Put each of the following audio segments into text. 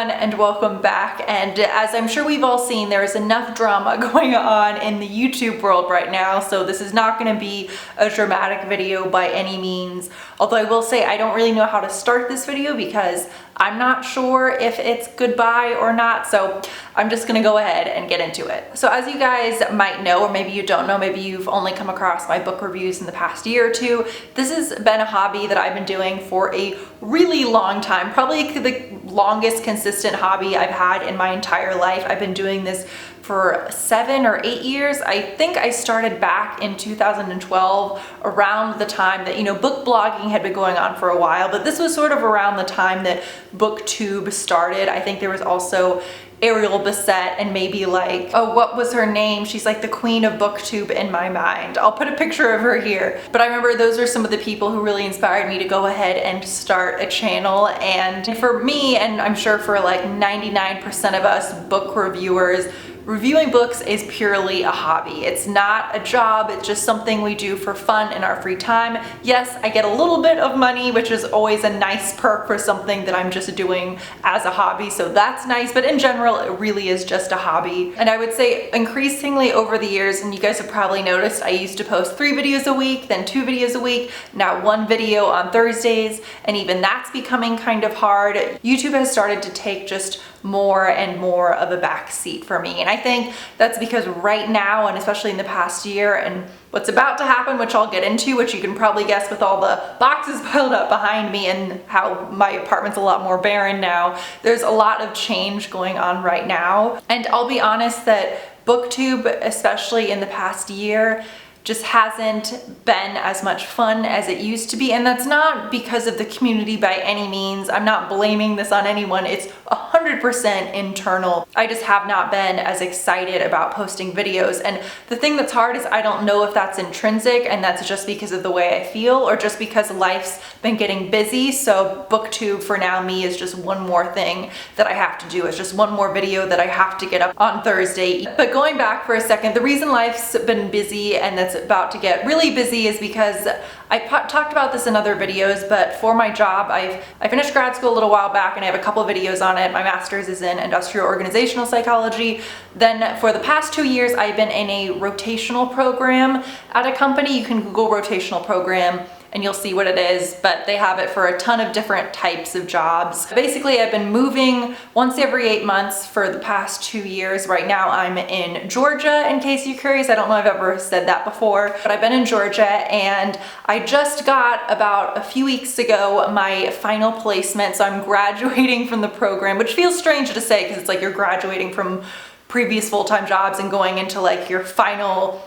everyone and welcome back. And as I'm sure we've all seen, there is enough drama going on in the YouTube world right now, so this is not going to be a dramatic video by any means. Although I will say I don't really know how to start this video because I'm not sure if it's goodbye or not, so I'm just gonna go ahead and get into it. So as you guys might know, or maybe you don't know, maybe you've only come across my book reviews in the past year or two, this has been a hobby that I've been doing for a really long time, probably the longest consistent hobby I've had in my entire life. I've been doing this for 7 or 8 years. I think I started back in 2012, around the time that, book blogging had been going on for a while, but this was sort of around the time that BookTube started. I think there was also Ariel Bissett and maybe like, oh, what was her name? She's like the queen of BookTube in my mind. I'll put a picture of her here. But I remember those are some of the people who really inspired me to go ahead and start a channel. And for me, and I'm sure for like 99% of us book reviewers, reviewing books is purely a hobby. It's not a job, it's just something we do for fun in our free time. Yes, I get a little bit of money, which is always a nice perk for something that I'm just doing as a hobby, so that's nice, but in general, it really is just a hobby. And I would say increasingly over the years, and you guys have probably noticed, I used to post 3 videos a week, then 2 videos a week, now 1 video on Thursdays, and even that's becoming kind of hard. YouTube has started to take just more and more of a back seat for me. And I think that's because right now, and especially in the past year, and what's about to happen, which I'll get into, which you can probably guess with all the boxes piled up behind me and how my apartment's a lot more barren now, there's a lot of change going on right now. And I'll be honest that BookTube, especially in the past year, just hasn't been as much fun as it used to be. And that's not because of the community by any means. I'm not blaming this on anyone. It's 100% internal. I just have not been as excited about posting videos. And the thing that's hard is I don't know if that's intrinsic and that's just because of the way I feel or just because life's been getting busy. So BookTube for now me is just one more thing that I have to do. It's just one more video that I have to get up on Thursday. But going back for a second, the reason life's been busy and that's about to get really busy is because I talked about this in other videos, but for my job, I finished grad school a little while back and I have a couple of videos on it. My master's is in industrial organizational psychology. Then for the past 2 years, I've been in a rotational program at a company. You can Google rotational program and you'll see what it is, but they have it for a ton of different types of jobs. Basically, I've been moving once every 8 months for the past 2 years. Right now, I'm in Georgia, in case you're curious. I don't know if I've ever said that before, but I've been in Georgia, and I just got, about a few weeks ago, my final placement, so I'm graduating from the program, which feels strange to say, because it's like you're graduating from previous full-time jobs and going into like your final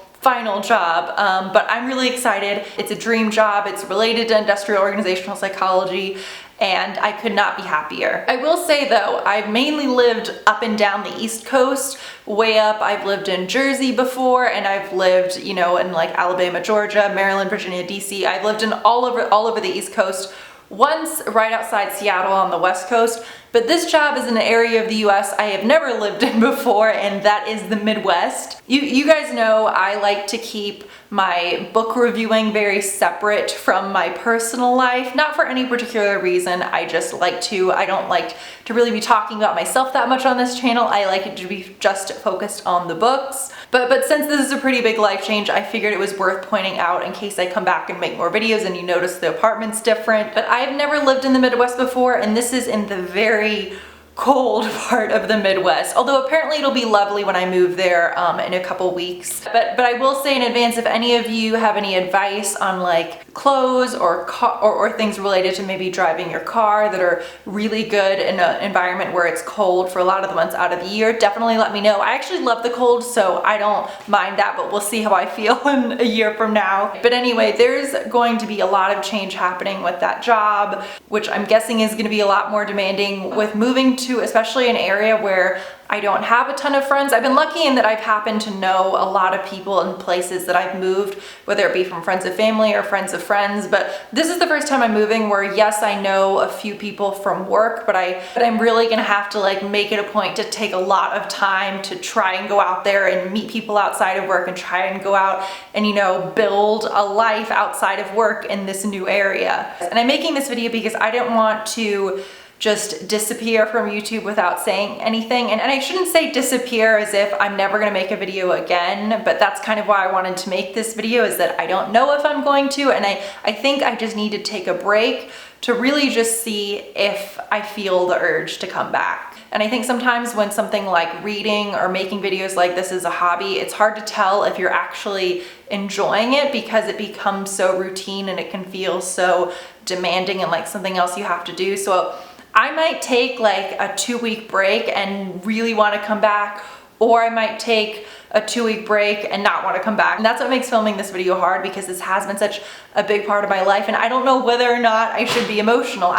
job, but I'm really excited. It's a dream job. It's related to industrial organizational psychology, and I could not be happier. I will say though, I've mainly lived up and down the East Coast, way up. I've lived in Jersey before, and I've lived, in like Alabama, Georgia, Maryland, Virginia, DC. I've lived in all over the East Coast. Once right outside Seattle on the West Coast, but this job is in an area of the US I have never lived in before, and that is the Midwest. You guys know I like to keep my book reviewing very separate from my personal life, not for any particular reason. I just like to. I don't like to really be talking about myself that much on this channel. I like it to be just focused on the books. But since this is a pretty big life change, I figured it was worth pointing out in case I come back and make more videos and you notice the apartment's different. But I've never lived in the Midwest before, and this is in the very cold part of the Midwest, although apparently it'll be lovely when I move there in a couple weeks. But I will say in advance, if any of you have any advice on like clothes or things related to maybe driving your car that are really good in an environment where it's cold for a lot of the months out of the year, definitely let me know. I actually love the cold, so I don't mind that, but we'll see how I feel in a year from now. But anyway, there's going to be a lot of change happening with that job, which I'm guessing is going to be a lot more demanding with moving to especially an area where I don't have a ton of friends. I've been lucky in that I've happened to know a lot of people in places that I've moved, whether it be from friends of family or friends of friends. But this is the first time I'm moving where, yes, I know a few people from work, but I'm really gonna have to like make it a point to take a lot of time to try and go out there and meet people outside of work and try and go out and, you know, build a life outside of work in this new area. And I'm making this video because I didn't want to just disappear from YouTube without saying anything. And I shouldn't say disappear as if I'm never gonna make a video again, but that's kind of why I wanted to make this video, is that I don't know if I'm going to, and I think I just need to take a break to really just see if I feel the urge to come back. And I think sometimes when something like reading or making videos like this is a hobby, it's hard to tell if you're actually enjoying it because it becomes so routine and it can feel so demanding and like something else you have to do. So I might take like a 2-week break and really want to come back, or I might take a 2-week break and not want to come back. And that's what makes filming this video hard, because this has been such a big part of my life, and I don't know whether or not I should be emotional,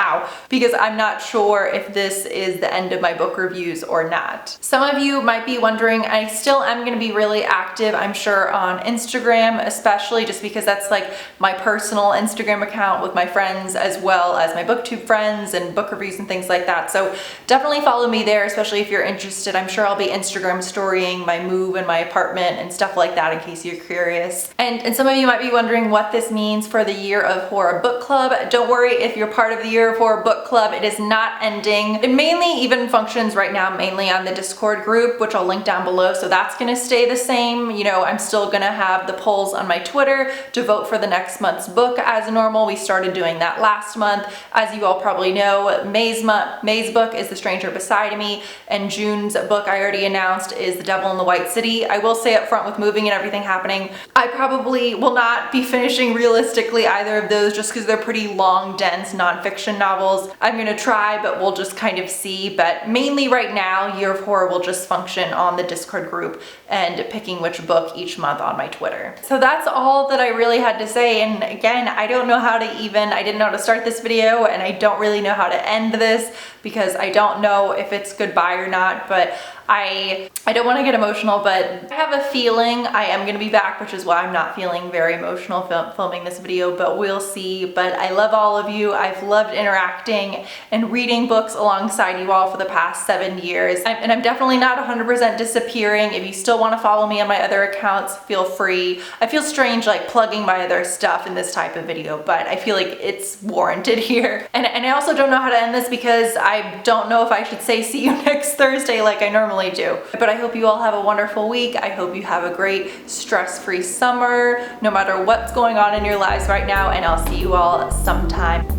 because I'm not sure if this is the end of my book reviews or not. Some of you might be wondering, I still am going to be really active, I'm sure, on Instagram, especially just because that's like my personal Instagram account with my friends, as well as my booktube friends and book reviews and things like that. So definitely follow me there, especially if you're interested. I'm sure I'll be Instagram storying my move and my apartment and stuff like that, in case you're curious. And some of you might be wondering what this means for the Year of Horror Book Club. Don't worry if you're part of the Year of Horror Book Club, it is not ending. It mainly even functions right now mainly on the Discord group, which I'll link down below, so that's gonna stay the same. You know, I'm still gonna have the polls on my Twitter to vote for the next month's book as normal. We started doing that last month. As you all probably know, May's book is The Stranger Beside Me, and June's book I already announced is The Devil in the White City. I will say up front, with moving and everything happening, I probably will not be finishing realistically either of those, just because they're pretty long, dense nonfiction novels. I'm gonna try, but we'll just kind of see. But mainly right now, Year of Horror will just function on the Discord group and picking which book each month on my Twitter. So that's all that I really had to say. And again, I don't know how to even, I didn't know how to start this video, and I don't really know how to end this, because I don't know if it's goodbye or not. But I don't want to get emotional, but I have a feeling I am going to be back, which is why I'm not feeling very emotional filming this video, but we'll see. But I love all of you. I've loved interacting and reading books alongside you all for the past 7 years. And I'm definitely not 100% disappearing. If you still want to follow me on my other accounts, feel free. I feel strange like plugging my other stuff in this type of video, but I feel like it's warranted here. And I also don't know how to end this, because I don't know if I should say see you next Thursday like I normally do. But I hope you all have a wonderful week. I hope you have a great stress-free summer, no matter what's going on in your lives right now, and I'll see you all sometime